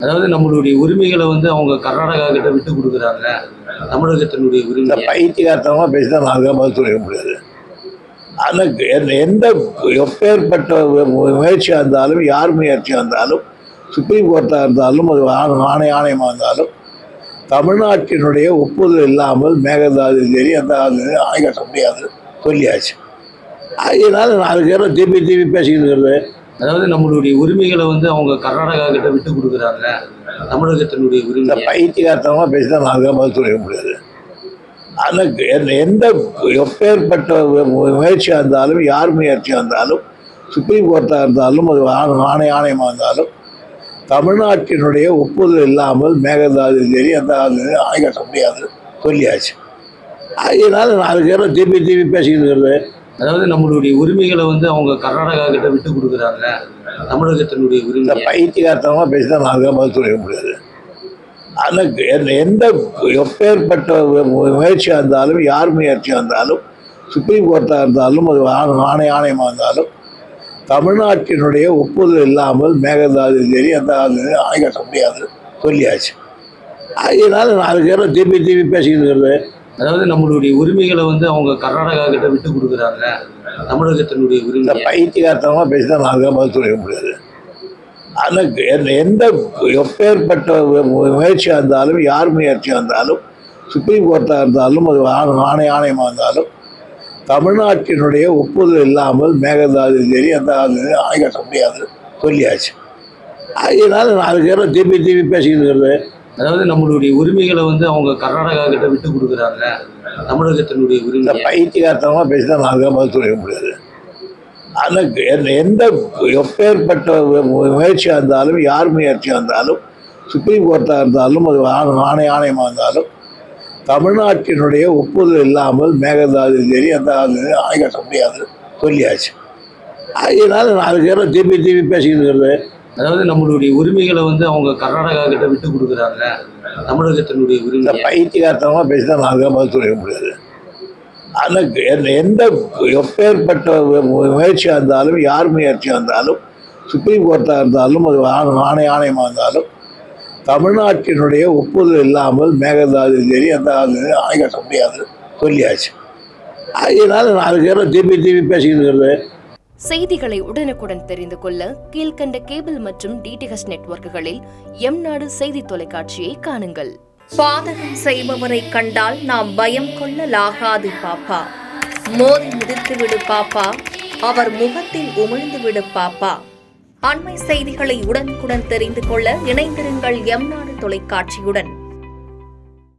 அதாவது நம்மளுடைய உரிமைகளை வந்து அவங்க கர்நாடகா கிட்ட விட்டு கொடுக்குறாங்க. தமிழகத்தினுடைய இந்த உரிமை பைத்தியகாரத்தனமா பேசிதான் நாங்கள் பதில் சொல்ல முடியாது. ஆனால் எந்த எப்பேற்பட்ட முயற்சியாக இருந்தாலும், யார் முயற்சியாக இருந்தாலும், சுப்ரீம் கோர்ட்டாக இருந்தாலும், அது ஆணையமாக இருந்தாலும், தமிழ்நாட்டினுடைய ஒப்புதல் இல்லாமல் மேகதாது சரி அந்த ஆணை கட்ட முடியாது சொல்லியாச்சு. அதனால அதுக்கு திருப்பி பேசிக்கிட்டு இருக்கிறது. அதாவது நம்மளுடைய உரிமைகளை வந்து அவங்க கர்நாடகா கிட்ட விட்டு கொடுக்குறாங்க. தமிழகத்தினுடைய இந்த உரிமை பைத்தியகாரத்தனமா பேசிதான் நாங்கள் பதில் சொல்ல முடியாது. ஆனால் எந்த எப்பேற்பட்ட முயற்சியாக இருந்தாலும், யார் முயற்சியாக இருந்தாலும், சுப்ரீம் கோர்ட்டாக இருந்தாலும், அது ஆணையமாக இருந்தாலும், தமிழ்நாட்டினுடைய ஒப்புதல் இல்லாமல் மேகதாது சரி அந்த ஆணை கட்ட முடியாது சொல்லியாச்சு. அதனால அதுக்கு திருப்பி பேசிக்கிட்டு இருக்கிறது. அதாவது நம்மளுடைய உரிமைகளை வந்து அவங்க கர்நாடகா கிட்ட விட்டு கொடுக்குறாங்க. தமிழகத்தினுடைய இந்த உரிமை பைத்தியகாரத்தனமா பேசிதான் நாங்கள் பதில் சொல்ல முடியாது. ஆனால் எந்த எப்பேற்பட்ட முயற்சியாக இருந்தாலும், யார் முயற்சியாக இருந்தாலும், சுப்ரீம் கோர்ட்டாக இருந்தாலும், அது ஆணையமாக இருந்தாலும், தமிழ்நாட்டினுடைய ஒப்புதல் இல்லாமல் மேகதாது சரி அந்த ஆணை கட்ட முடியாது சொல்லியாச்சு. அதனால அதுக்கு திருப்பி பேசிக்கிட்டு இருக்கிறது. அதாவது நம்மளுடைய உரிமைகளை வந்து அவங்க கர்நாடகா கிட்ட விட்டு கொடுக்குறாங்க. தமிழகத்தினுடைய இந்த உரிமை பைத்தியகாரத்தனமா பேசிதான் நாங்கள் பதில் சொல்ல முடியாது. ஆனால் எந்த எப்பேற்பட்ட முயற்சியாக இருந்தாலும், யார் முயற்சியாக இருந்தாலும், சுப்ரீம் கோர்ட்டாக இருந்தாலும், அது ஆணையமாக இருந்தாலும், தமிழ்நாட்டினுடைய ஒப்புதல் இல்லாமல் மேகதாது சரி அந்த ஆணை கட்ட முடியாது சொல்லியாச்சு. அதனால அதுக்கு திருப்பி பேசிக்கிட்டு இருக்கிறது. அதாவது நம்மளுடைய உரிமைகளை வந்து அவங்க கர்நாடகா கிட்ட விட்டு கொடுக்குறாங்க. தமிழகத்தினுடைய இந்த உரிமை பைத்தியகாரத்தனமா பேசிதான் நாங்கள் பதில் சொல்ல முடியாது. ஆனால் எந்த எப்பேற்பட்ட முயற்சியாக இருந்தாலும், யார் முயற்சியாக இருந்தாலும், சுப்ரீம் கோர்ட்டாக இருந்தாலும், அது ஆணையமாக இருந்தாலும், தமிழ்நாட்டினுடைய ஒப்புதல் இல்லாமல் மேகதாது சரி அந்த ஆணை கட்ட முடியாது சொல்லியாச்சு. அதனால அதுக்கு திருப்பி பேசிக்கிட்டு இருக்கிறது. அதாவது நம்மளுடைய உரிமைகளை வந்து அவங்க கர்நாடகா கிட்ட விட்டு கொடுக்குறாங்க. தமிழகத்தினுடைய இந்த உரிமை பைத்தியகாரத்தனமா பேசிதான் நாங்கள் பதில் சொல்ல முடியாது. ஆனால் எந்த எப்பேற்பட்ட முயற்சியாக இருந்தாலும், யார் முயற்சியாக இருந்தாலும், சுப்ரீம் கோர்ட்டாக இருந்தாலும், அது ஆணையமாக இருந்தாலும், தமிழ்நாட்டினுடைய ஒப்புதல் இல்லாமல் மேகதாது சரி அந்த ஆணை கட்ட முடியாது சொல்லியாச்சு. அதனால அதுக்கு திருப்பி பேசிக்கிட்டு இருக்கிறது. செய்திகளை உடனுக்குடன் தெரிந்து கொள்ள கீழ்க்கண்ட கேபிள் மற்றும் டிடிஹெச் நெட்வொர்க்குகளில் எம்நாடு செய்தி தொலைக்காட்சியை காணுங்கள். பாதகம் செய்பவரை கண்டால் நாம் பயம் கொள்ளலாகாது பாப்பா. மோதி மிதித்துவிடு பாப்பா, அவர் முகத்தில் உமிழ்ந்துவிடு பாப்பா. அண்மை செய்திகளை உடனுக்குடன் தெரிந்து கொள்ள இணைந்திருங்கள் எம்நாடு தொலைக்காட்சியுடன்.